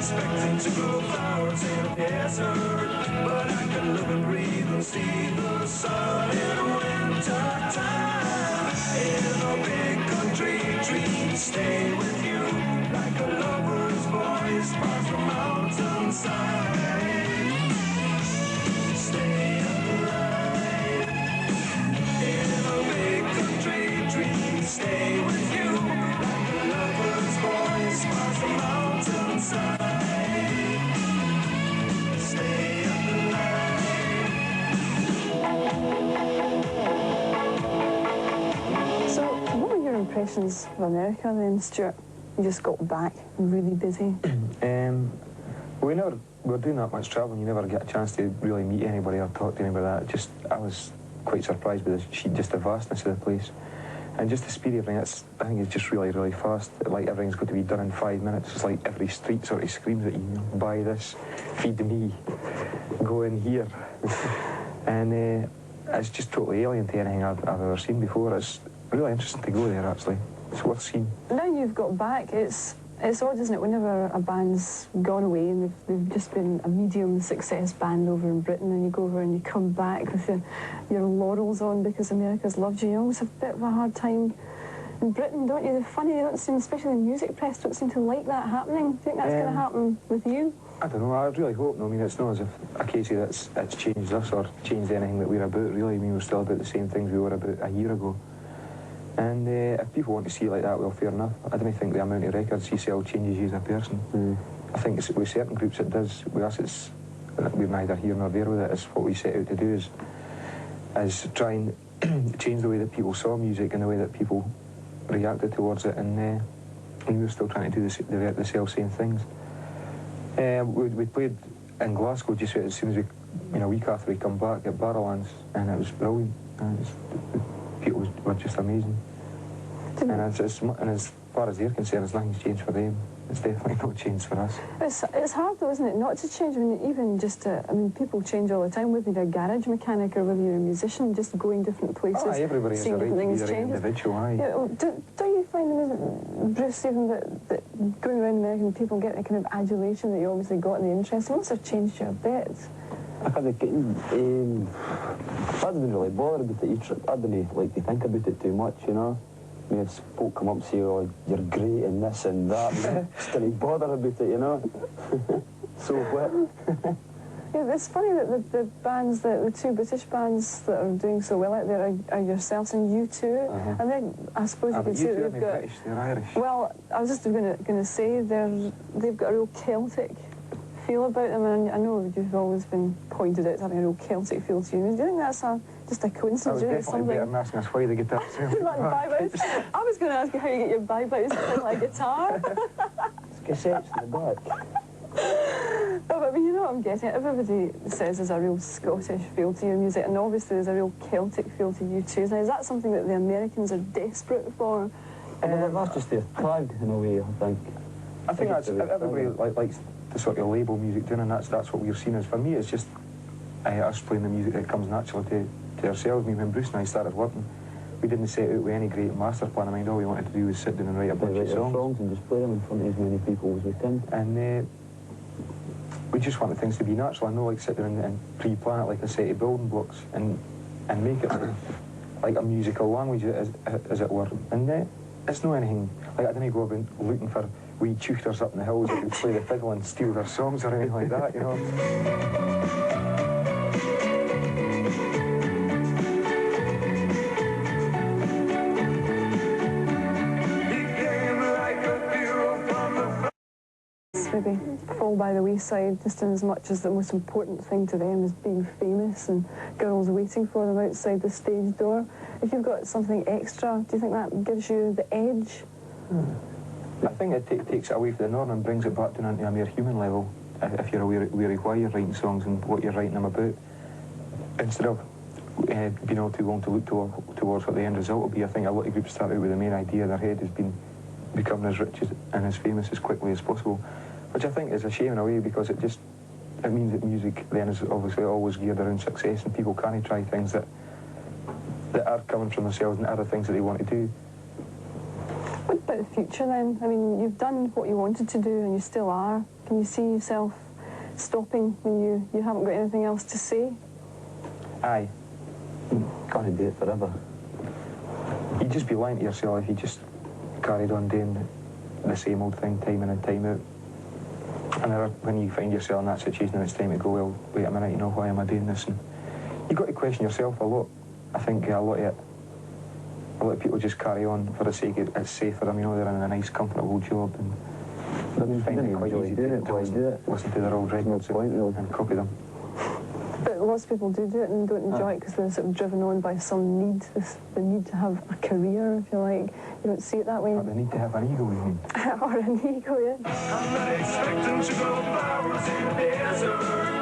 expecting to grow flowers in a desert, but I can live and breathe and see the sun in winter time. In a big country, dreams stay with you like a lover's voice far from mountainside. Stay alive. In a big country, dreams stay with you like a lover's voice far from mountainside. Stay alive. So, what were your impressions of America then, Stuart? You just got back really busy. We were doing that much travelling. You never get a chance to really meet anybody or talk to anybody. I was quite surprised with just the vastness of the place. And just the speed of everything, I think it's just really, really fast. Like, everything's got to be done in 5 minutes. It's like every street sort of screams at you, buy this, feed me, go in here. And it's just totally alien to anything I've ever seen before. It's really interesting to go there, actually. It's worth seeing. Now you've got back, it's odd, isn't it, whenever a band's gone away and they've just been a medium success band over in Britain, and you go over and you come back with your laurels on because America's loved you. You always have a bit of a hard time in Britain, don't you? The funny, they don't seem, especially the music press, don't seem to like that happening. Do you think that's going to happen with you? I don't know, I really hope no. I mean, it's not as if a case of it's changed us or changed anything that we're about, really. I mean, we're still about the same things we were about a year ago. And if people want to see it like that, well, fair enough. I don't think the amount of records you sell changes you as a person. I think with certain groups it does. With us, we're neither here nor there with it. It's what we set out to do is try and change the way that people saw music and the way that people reacted towards it. And we're still trying to do the self-same things. We played in Glasgow just as soon as a week after we come back at Barrowlands, and it was brilliant. And people were just amazing. And as far as they're concerned, nothing's changed for them. It's definitely not changed for us. It's hard though, isn't it, not to change? I mean, even just I mean, people change all the time, whether you're a garage mechanic or whether you're a musician, just going different places. Aye, everybody has a right to be their own individual, aye. Yeah, well, don't you find, Bruce, even that going around American people get the kind of adulation that you obviously got in the interest? It must have changed you a bit. I didn't really bother about it. I didn't like to think about it too much, you know. I mean, if folk come up and say, oh, you're great and this and that, just didn't bother about it, you know. So what? Yeah, it's funny that the bands, the two British bands that are doing so well out there are yourselves and U2. And then I suppose you could say that they've got... British, they're Irish. Well, I was just going to say they've got a real Celtic feel about them, and I know you've always been pointed out as having a real Celtic feel to you. Do you think that's just a coincidence? I was definitely better than asking us why they get that. I was going to ask you how you get your bye-byes to play like a guitar. It's cassettes in the back. But I mean, you know what I'm getting at. Everybody says there's a real Scottish feel to your music, and obviously there's a real Celtic feel to you too. Now, is that something that the Americans are desperate for? Well, that's just their tag, in a way, I think. I think that's everybody likes to sort of label music doing, and that's what we're seen as. For me, it's just us playing the music that comes naturally to ourselves. I mean, when Bruce and I started working, we didn't set out with any great master plan. I mean, all we wanted to do was sit down and write a bunch of songs and just play them in front of as many people as we can. And we just wanted things to be natural. I know, like, sit down and pre-plan it like a set of building blocks and make it like a musical language, as it were. And it's not anything, like, I didn't go about looking for wee tutors up in the hills that could play the fiddle and steal their songs or anything like that, you know. Maybe fall by the wayside just in as much as the most important thing to them is being famous and girls waiting for them outside the stage door. If you've got something extra, do you think that gives you the edge? I think it takes it away from the norm and brings it back down into a more human level, if you're aware of why you're writing songs and what you're writing them about, instead of being all too long to look towards what the end result will be. I think a lot of groups start out with the main idea in their head has been becoming as rich and as famous as quickly as possible, which I think is a shame in a way, because it means that music then is obviously always geared around success, and people can't try things that are coming from themselves and other things that they want to do. What about the future then? I mean, you've done what you wanted to do and you still are. Can you see yourself stopping when you haven't got anything else to say? Aye. Can't do it forever. You'd just be lying to yourself if you just carried on doing the same old thing time in and time out. And when you find yourself in that situation and it's time to go, well, wait a minute, you know, why am I doing this? And you've got to question yourself a lot. I think a lot of people just carry on for the sake of it's safe for them, you know, they're in a nice, comfortable job and find it quite easy to listen to their old records and copy them. But lots of people do it and don't enjoy it because they're sort of driven on by some need, the need to have a career, if you like. You don't see it that way. But they need to have an ego, you mean? Or an ego, yeah. I'm not expecting to go flowers in the desert.